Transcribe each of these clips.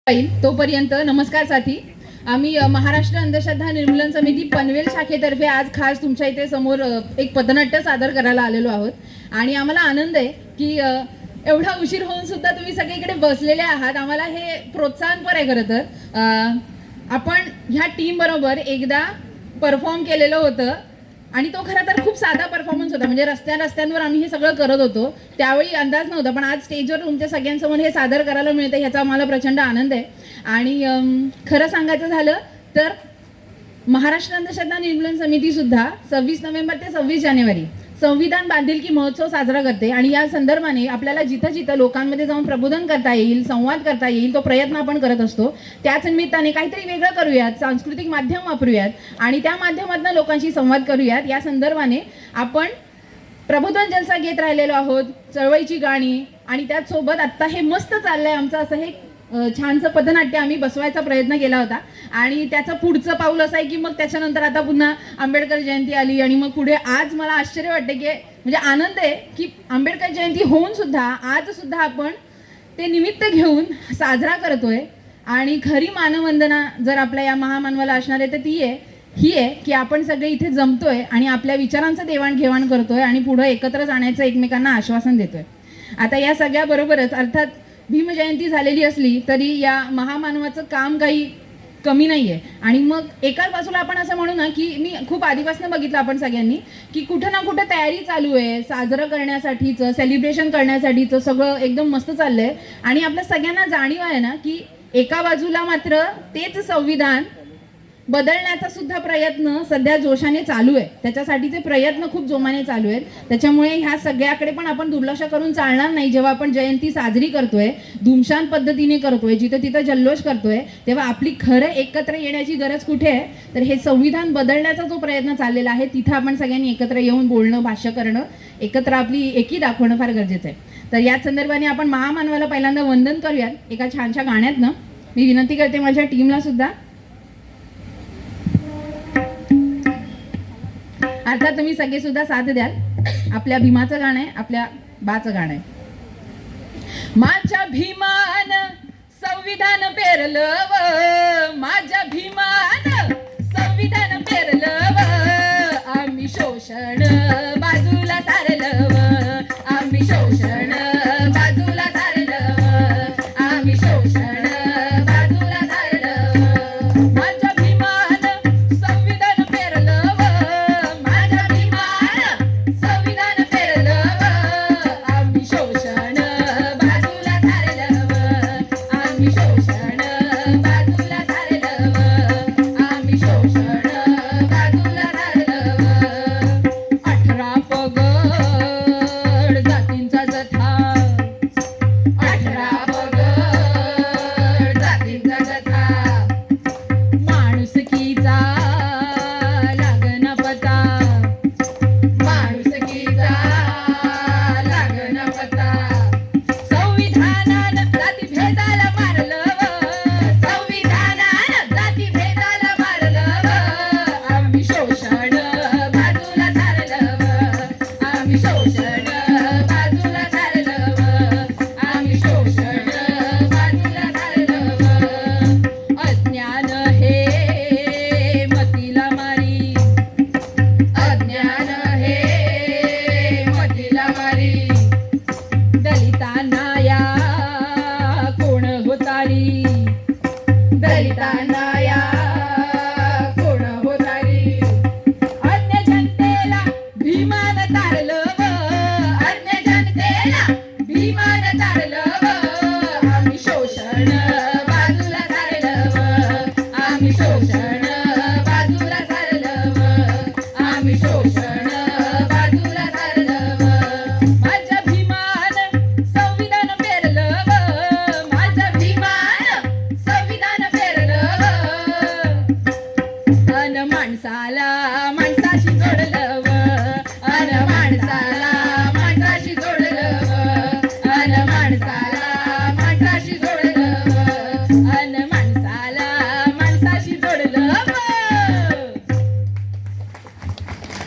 तोपर्यंत नमस्कार साथी. आम्ही महाराष्ट्र अंधश्रद्धा निर्मूलन समिती पनवेल शाखेतर्फे आज खास तुमच्या इथे समोर एक पथनाट्य सादर करायला आलेलो आहोत आणि आम्हाला आनंद आहे की एवढा उशीर होऊन सुद्धा तुम्ही सगळे इकडे बसलेले आहात. आम्हाला हे प्रोत्साहनपर आहे. खरं तर आपण ह्या टीम बरोबर एकदा परफॉर्म केलेलं होतं आणि तो खरं तर खूप साधा परफॉर्मन्स होता. म्हणजे रस्त्यांवर आम्ही हे सगळं करत होतो, त्यावेळी अंदाज नव्हता, पण आज स्टेजवर तुमच्या सगळ्यांसमोर हे सादर करायला मिळतं ह्याचा आम्हाला प्रचंड आनंद आहे. आणि खरं सांगायचं झालं तर महाराष्ट्र अंधश्रद्धा निर्मूलन समिती सुद्धा 26 नोव्हेंबर ते 26 जानेवारी संविधान बांधिलकी महोत्सव साजरा करते आणि या संदर्भाने आपल्याला जिथं जिथं लोकांमध्ये जाऊन प्रबोधन करता येईल, संवाद करता येईल, तो प्रयत्न आपण करत असतो. त्याच निमित्ताने काहीतरी वेगळं करूयात, सांस्कृतिक माध्यम वापरूयात आणि त्या माध्यमातून लोकांशी संवाद करूयात. या संदर्भाने आपण प्रबोधन जलसा घेत राहिलेलो आहोत, चळवळीची गाणी आणि त्याचसोबत आत्ता हे मस्त चाललंय आमचं असं हे छानसं पथनाट्य आम्ही बसवायचा प्रयत्न केला होता. आणि त्याचं पुढचं पाऊल असं आहे की मग त्याच्यानंतर आता पुन्हा आंबेडकर जयंती आली आणि मग पुढे आज मला आश्चर्य वाटते की म्हणजे आनंद आहे की आंबेडकर जयंती होऊन सुद्धा आज सुद्धा आपण ते निमित्त घेऊन साजरा करतोय. आणि खरी मानवंदना जर आपल्या या महामानवाला असणार आहे तर ही आहे की आपण सगळे इथे जमतोय आणि आपल्या विचारांचं देवाणघेवाण करतोय आणि पुढे एकत्र जाण्याचं एकमेकांना आश्वासन देतोय. आता या सगळ्याबरोबरच अर्थात भीमजयंती झालेली असली तरी या महामानवाचं काम काही कमी नाही आहे. आणि मग एकाच बाजूला आपण असं म्हणू ना की मी खूप आधीपासून बघितलं आपण सगळ्यांनी की कुठं ना कुठं तयारी चालू आहे साजरं करण्यासाठीचं, सेलिब्रेशन करण्यासाठीचं सगळं एकदम मस्त चाललंय. आणि आपल्या सगळ्यांना जाणीव आहे ना की एका बाजूला मात्र तेच संविधान बदलण्याचा सुद्धा प्रयत्न सध्या जोशाने चालू आहे, त्याच्यासाठीचे प्रयत्न खूप जोमाने चालू आहेत. त्याच्यामुळे ह्या सगळ्याकडे पण आपण दुर्लक्ष करून चालणार नाही. जेव्हा आपण जयंती साजरी करतोय, धुमशान पद्धतीने करतोय, जिथं तिथं जल्लोष करतोय, तेव्हा आपली खरं एकत्र येण्याची गरज कुठे आहे तर हे संविधान बदलण्याचा जो प्रयत्न चाललेला आहे तिथं आपण सगळ्यांनी एकत्र येऊन बोलणं, भाष्य करणं, एकत्र आपली एकी दाखवणं फार गरजेचं आहे. तर याच संदर्भाने आपण महामानवाला पहिल्यांदा वंदन करूयात एका छानशा गाण्यातनं. मी विनंती करते माझ्या टीमला सुद्धा, अर्थात तुम्ही सगळे सुद्धा साथ द्याल. आपल्या भीमाचं गाणं आहे, आपल्या बाचं गाणं आहे. माझ्या भीमान संविधान पेरलं व, माझ्या भीमान संविधान पेरलं व, आम्ही शोषण बाजूला सारलं व, आम्ही शोषण बाजूला सारलं व, आम्ही शोषण बाजूला सारलं व, माझ्या भीमान संविधान पेरलं व, माझ्या भीमान संविधान पेरलं व, आम्ही शोषण बाजूला सारलं व, आम्ही शोषण बाजूला सारलं व, आम्ही शोषण बाजूला सारलं व, 18 पगड जातींचा जथा, 18 पगड जातींचा जथा, माणुसकीचा लागना पता, माणुसकीचा लागना पता, संविधानानं जातीभेदाला मारलं व, संविधानानं जातीभेदाला मारलं व, आम्ही शोषण बाजूला सारलं व, आम्ही शोषण बाजूला सारलं व, आम्ही शोषण बाजूला सारलं व, अज्ञान हे मतीला मारी, अज्ञान हे मतीला मारी, दलितांना या कोण होतारी, दलितांना या कोण होतारी, अन्य जनतेला भीमान तारलं व, अन्य जनतेला भीमान तारलं व, आम्ही शोषण बाजूला सारलं व, आम्ही शोषण बाजूला सारलं व, आम्ही शोषण बाजूला सारलं व, माझ्या भीमान संविधान पेरलं व, माझ्या भीमान संविधान पेरलं व, अन माणसाला माणसाशी जोडलं व, अन माणसाला माणसाशी जोडलं व, अन माणसाला माणसाशी जोडलं व, अन माणसाला माणसाशी जोडलं व.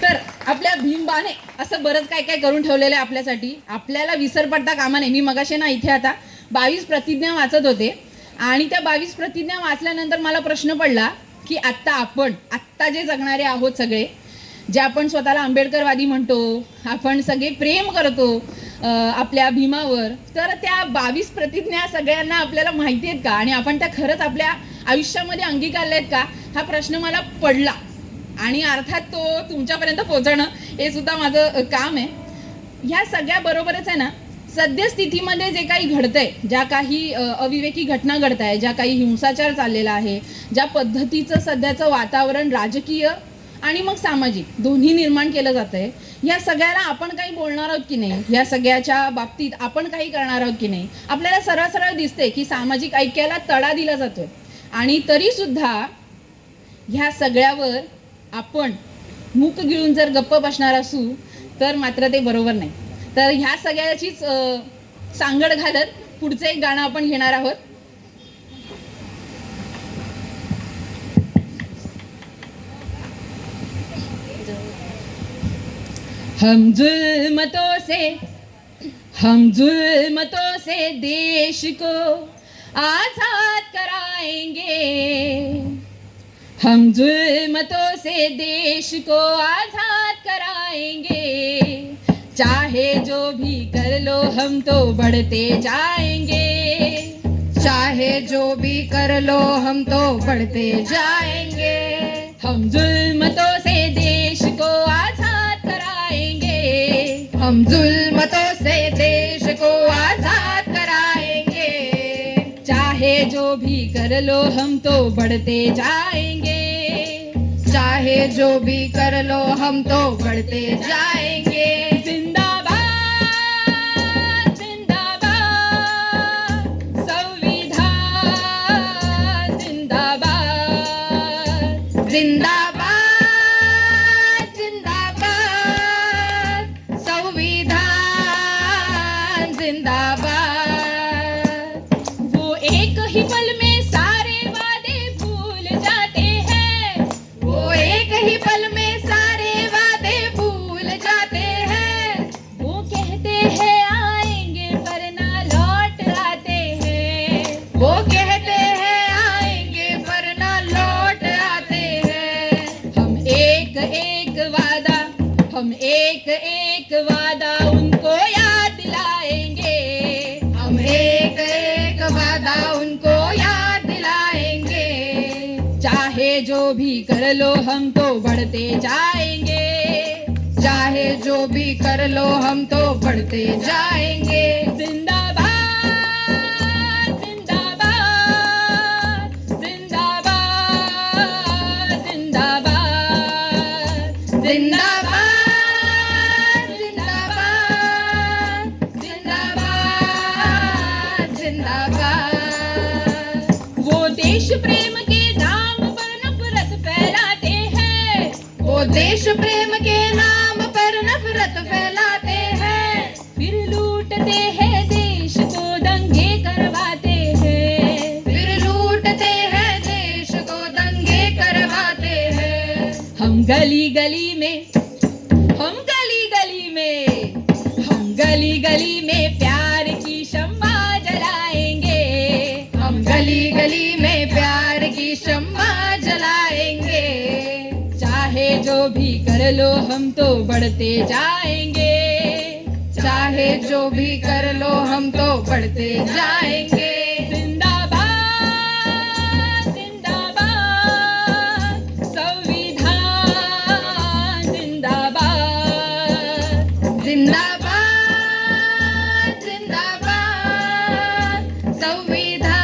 तर आपल्या भीमबाने असं बरंच काय काय करून ठेवलेलं आहे आपल्यासाठी. आपल्याला विसर पडता कामा नये. मी मगाशी ना इथे आता 22 प्रतिज्ञा वाचत होते आणि त्या 22 प्रतिज्ञा वाचल्यानंतर मला प्रश्न पडला की आत्ता जे जगणारे आहोत सगळे, जे आपण स्वतःला आंबेडकरवादी म्हणतो, आपण सगळे प्रेम करतो आपल्या भीमावर, तर त्या 22 प्रतिज्ञा सगळ्यांना आपल्याला माहिती आहेत का आणि आपण त्या खरंच आपल्या आयुष्यामध्ये अंगीकारल्या आहेत का, हा प्रश्न मला पडला. आणि अर्थात तो तुमच्यापर्यंत पोहोचणं हे सुद्धा माझं काम आहे. ह्या सगळ्या बरोबरच आहे ना, सद्यस्थितीमध्ये जे काही घडतंय, ज्या काही अविवेकी घटना घडत आहे, ज्या काही हिंसाचार चाललेला आहे, ज्या पद्धतीचं सध्याचं वातावरण राजकीय आणि मग सामाजिक दोन्ही निर्माण केलं जातंय, या सगळ्याला आपण काही बोलणार आहोत की नाही, या सगळ्याच्या बाबतीत आपण काही करणार आहोत की नाही. आपल्याला सरळ सरळ दिसते की सामाजिक ऐक्याला तडा दिला जातोय आणि तरी सुद्धा ह्या सगळ्यावर आपण मूक गिळून जर गप्प बसणार असू तर मात्र ते बरोबर नाही. तर ह्या सगळ्याचीच सांगड घालत पुढचं एक गाणं आपण घेणार आहोत. हम जुल्मतों से देश को आजाद कराएंगे, हम जुल्मतों से देश को आजाद कराएंगे, चाहे जो भी कर लो हम तो बढ़ते जाएंगे, चाहे जो भी कर लो हम तो बढ़ते जाएंगे, हम जुल्मतों से देश को आजाद कराएंगे, हम जुल्मतों से देश को आजाद कराएंगे, चाहे जो भी कर लो हम तो बढ़ते जाएंगे, चाहे जो भी कर लो हम तो बढ़ते जाएंगे, जिंदाबाद जिंदाबाद संविधान जिंदाबाद। वो एक ही पल में सारे वादे भूल जाते हैं, वो एक ही पल में सारे वादे भूल जाते हैं, वो कहते हैं आएंगे पर ना लौट आते हैं, वो कहते हैं आएंगे पर ना लौट आते हैं। हम एक एक वादा उनको याद दिलाएंगे, हम एक एक वादा उनको याद दिलाएंगे, चाहे जो भी कर लो हम तो बढ़ते जाएंगे, चाहे जो भी कर लो हम तो बढ़ते जाएंगे, जिंदाबाद जिंदाबाद जिंदाबाद जिंदाबाद जिंदाबाद जिंदाबाद जिंदाबाद। वो देश प्रेम के नाम पर नफरत फैलाते हैं, वो देश प्रेम के नाम पर नफरत फैलाते हैं, फिर लूटते हैं देश को दंगे करवाते हैं, फिर लूटते हैं देश को दंगे करवाते हैं। हम गली गली में प्यार की शम्मा जलाएंगे, हम गली गली में प्यार की शम्मा जलाएंगे, चाहे जो भी कर लो हम तो बढ़ते जाएंगे, चाहे जो भी कर लो हम तो बढ़ते जाएंगे, जिंदाबाद जिंदाबाद संविधान जिंदाबाद, जिंदाबाद जिंदाबाद संविधान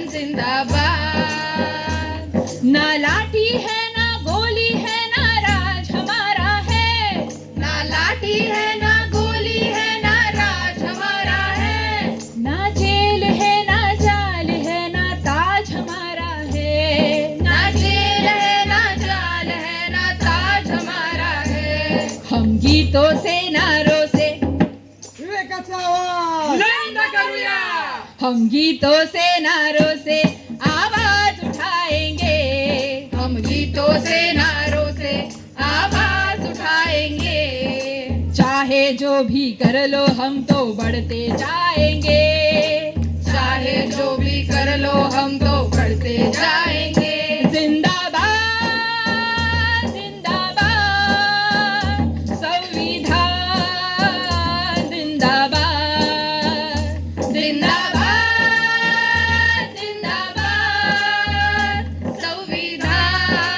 जिंदाबाद। ना लाठी है ना गोली है ना राज हमारा है, ना लाठी है ना गोली है ना राज हमारा है, ना जेल है ना जाल है ना ताज हमारा है, ना जेल है ना जाल है ना ताज हमारा है। हम गीतों से नारों से विवेकाचा आवाज बुलंद करूया, हम गीतों से नारों से आवाज उठाएंगे, हम गीतों से नारों से आवाज उठाएंगे, चाहे जो भी कर लो हम तो बढ़ते जाएंगे, चाहे जो भी कर लो हम तो बढ़ते जाएंगे। जिंदाबाद जिंदाबाद संविधान जिंदाबाद जिंदाबाद जिंदाबाद संविधान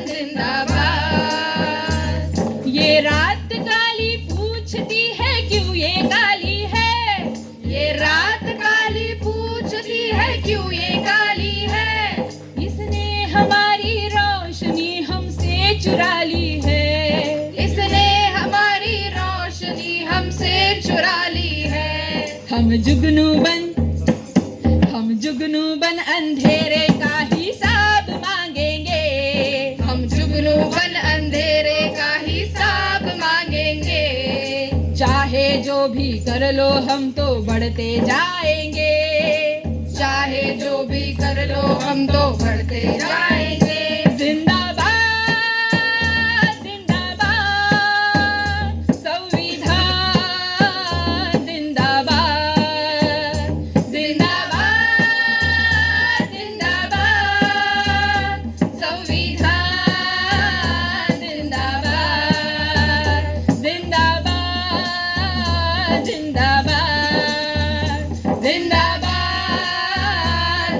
जिंदाबाद। ये रात काली पूछती है क्यों ये काली है, ये रात काली पूछती है क्यों ये काली है। इसने हमारी रोशनी हमसे चुरा ली है, इसने हमारी रोशनी हमसे चुरा ली है। हम जुगनू बन अंधेरे का हिसाब मांगेंगे, हम जुगनू बन अंधेरे का हिसाब मांगेंगे। चाहे जो भी कर लो हम तो बढ़ते जाएंगे, चाहे जो भी कर लो हम तो बढ़ते जाएंगे। जिंदाबाद जिंदाबाद संविधान जिंदाबाद जिंदाबाद जिंदाबाद संविधान जिंदाबाद जिंदाबाद जिंदाबाद जिंदाबाद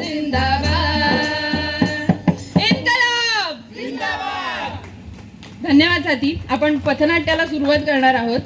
जिंदाबाद इन्कलाब। जिंदाबाद। धन्यवाद साथी. आपण पथनाट्याला सुरुवात करणार आहोत.